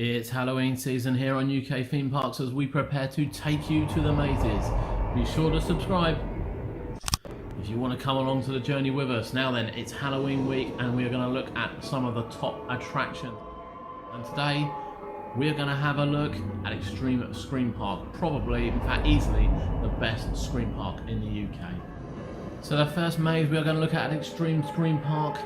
It's Halloween season here on UK theme parks as we prepare to take you to the mazes. Be sure to subscribe if you want to come along to the journey with us. Now then, it's Halloween week and we are going to look at some of the top attractions. And today we are going to have a look at Xtreme Scream Park, probably, in fact easily, the best Scream Park in the UK. So the first maze we are going to look at Xtreme Scream Park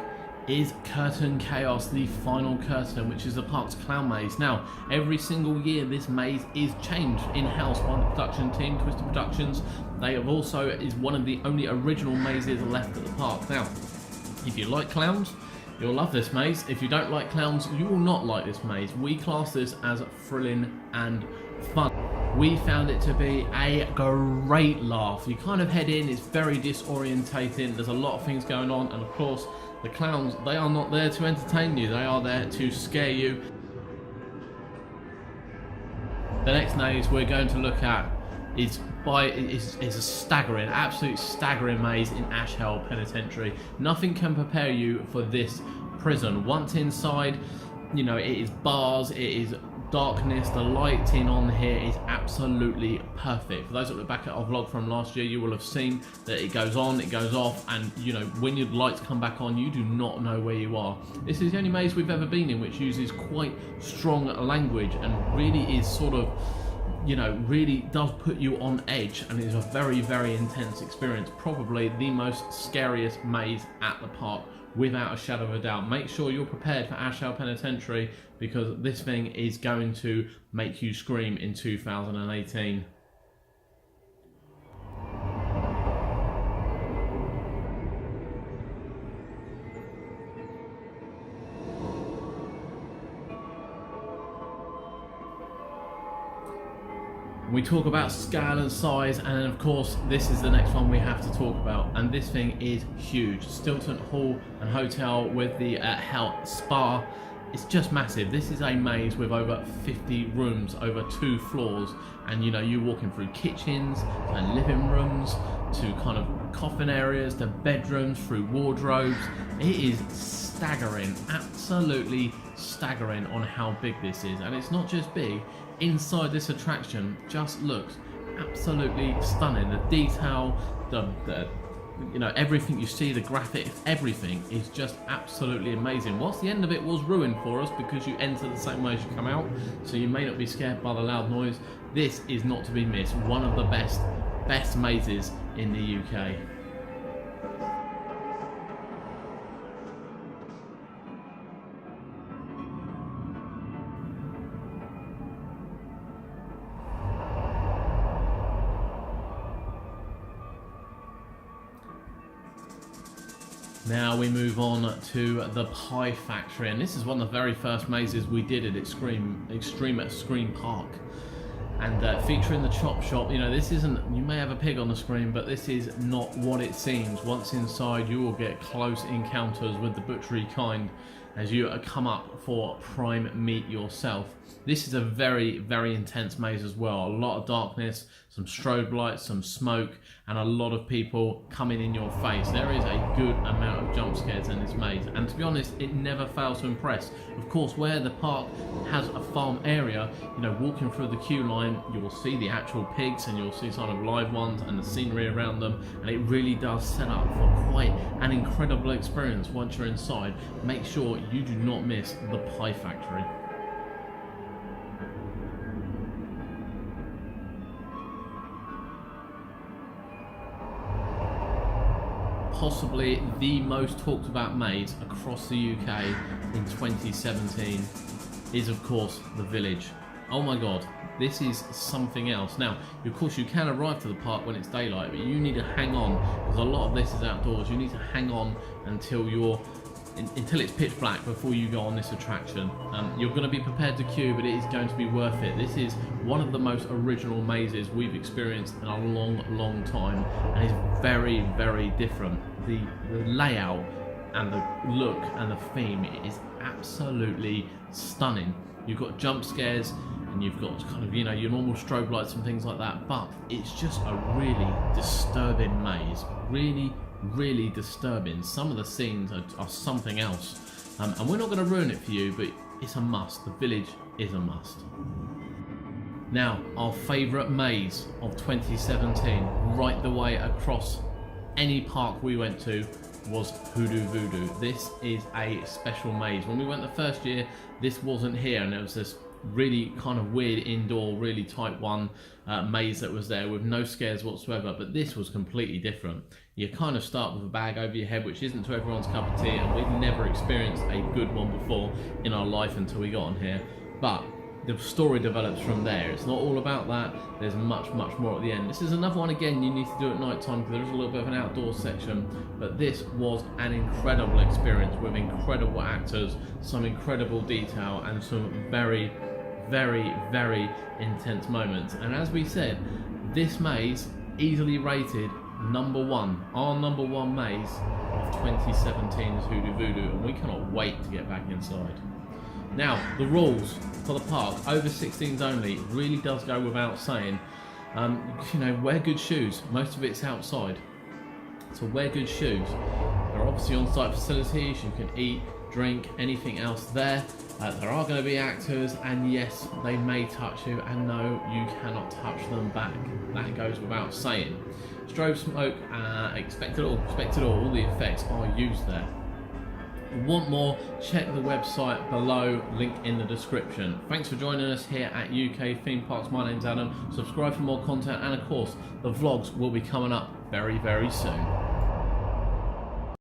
is Curtain Chaos, the final curtain, which is the park's clown maze. Now, every single year this maze is changed in-house by the production team, Twisted Productions. They have also is one of the only original mazes left at the park. Now, if you like clowns, you'll love this maze. If you don't like clowns, you will not like this maze. We class this as thrilling and fun. We found it to be a great laugh. You kind of head in, it's very disorientating, there's a lot of things going on, and of course the clowns, they are not there to entertain you, they are there to scare you. The next maze we're going to look at is a staggering, absolute staggering maze in Ashville Penitentiary. Nothing can prepare you for this prison. Once inside, you know, it is bars, it is darkness, the lighting on here is absolutely perfect. For those that look back at our vlog from last year, you will have seen that it goes on, it goes off, and you know, when your lights come back on, you do not know where you are. This is the only maze we've ever been in which uses quite strong language and really is sort of, you know, really does put you on edge, and is a very, very intense experience. Probably the most scariest maze at the park, without a shadow of a doubt. Make sure you're prepared for Ashville Penitentiary, because this thing is going to make you scream in 2018. We talk about scale and size, and of course this is the next one we have to talk about, and this thing is huge. Stilton Hall and Hotel with the health spa, it's just massive. This is a maze with over 50 rooms over 2 floors, and you know, you're walking through kitchens and living rooms to kind of coffin areas to bedrooms, through wardrobes. It is staggering, absolutely staggering on how big this is. And it's not just big, inside this attraction just looks absolutely stunning. The detail, the you know, everything you see, the graphics, everything is just absolutely amazing. Whilst the end of it was ruined for us because you enter the same way as you come out, so you may not be scared by the loud noise, this is not to be missed. One of the best mazes in the UK. Now we move on to the Pie Factory, and this is one of the very first mazes we did at Xtreme Scream Park. And featuring the chop shop, you know, this isn't, you may have a pig on the screen, but this is not what it seems. Once inside, you will get close encounters with the butchery kind as you come up for prime meat yourself. This is a very, very intense maze as well. A lot of darkness, some strobe lights, some smoke, and a lot of people coming in your face. There is a good amount of jump scares in this maze, and to be honest, it never fails to impress. Of course, where the park has a farm area, you know, walking through the queue line, you will see the actual pigs and you'll see sort of live ones and the scenery around them, and it really does set up for quite an incredible experience once you're inside. Make sure you do not miss the Pie Factory. Possibly the most talked about maze across the UK in 2017 is of course the Village. Oh my god, this is something else. Now, of course, you can arrive to the park when it's daylight, but you need to hang on, because a lot of this is outdoors. You need to hang on until it's pitch black before you go on this attraction. You're going to be prepared to queue, but it is going to be worth it. This is one of the most original mazes we've experienced in a long time, and it's very, very different. The layout and the look and the theme is absolutely stunning. You've got jump scares and you've got kind of, you know, your normal strobe lights and things like that, but it's just a really disturbing maze. Really disturbing. Some of the scenes are something else, and we're not going to ruin it for you, but it's a must. The village is a must. Now, our favourite maze of 2017, right the way across any park we went to, was Hoodoo Voodoo. This is a special maze. When we went the first year, this wasn't here, and it was this really kind of weird indoor, really type 1 maze that was there with no scares whatsoever. But this was completely different. You kind of start with a bag over your head, which isn't to everyone's cup of tea, and we'd never experienced a good one before in our life until we got on here. But the story develops from there. It's not all about that. There's much more at the end. This is another one, again, you need to do at night time because there is a little bit of an outdoor section, but this was an incredible experience with incredible actors, some incredible detail, and some very intense moments. And as we said, this maze easily rated #1. Our #1 maze of 2017 is Hoodoo Voodoo, and we cannot wait to get back inside. Now, the rules for the park, over 16s only, really does go without saying. You know, wear good shoes. Most of it's outside, so wear good shoes. There are obviously on-site facilities. You can eat, drink, anything else there. There are going to be actors, and yes, they may touch you, and no, you cannot touch them back. That goes without saying. Strobe smoke, expect it all. All the effects are used there. Want more? Check the website below, link in the description. Thanks for joining us here at UK Theme Parks. My name's Adam. Subscribe for more content, and of course the vlogs will be coming up very soon.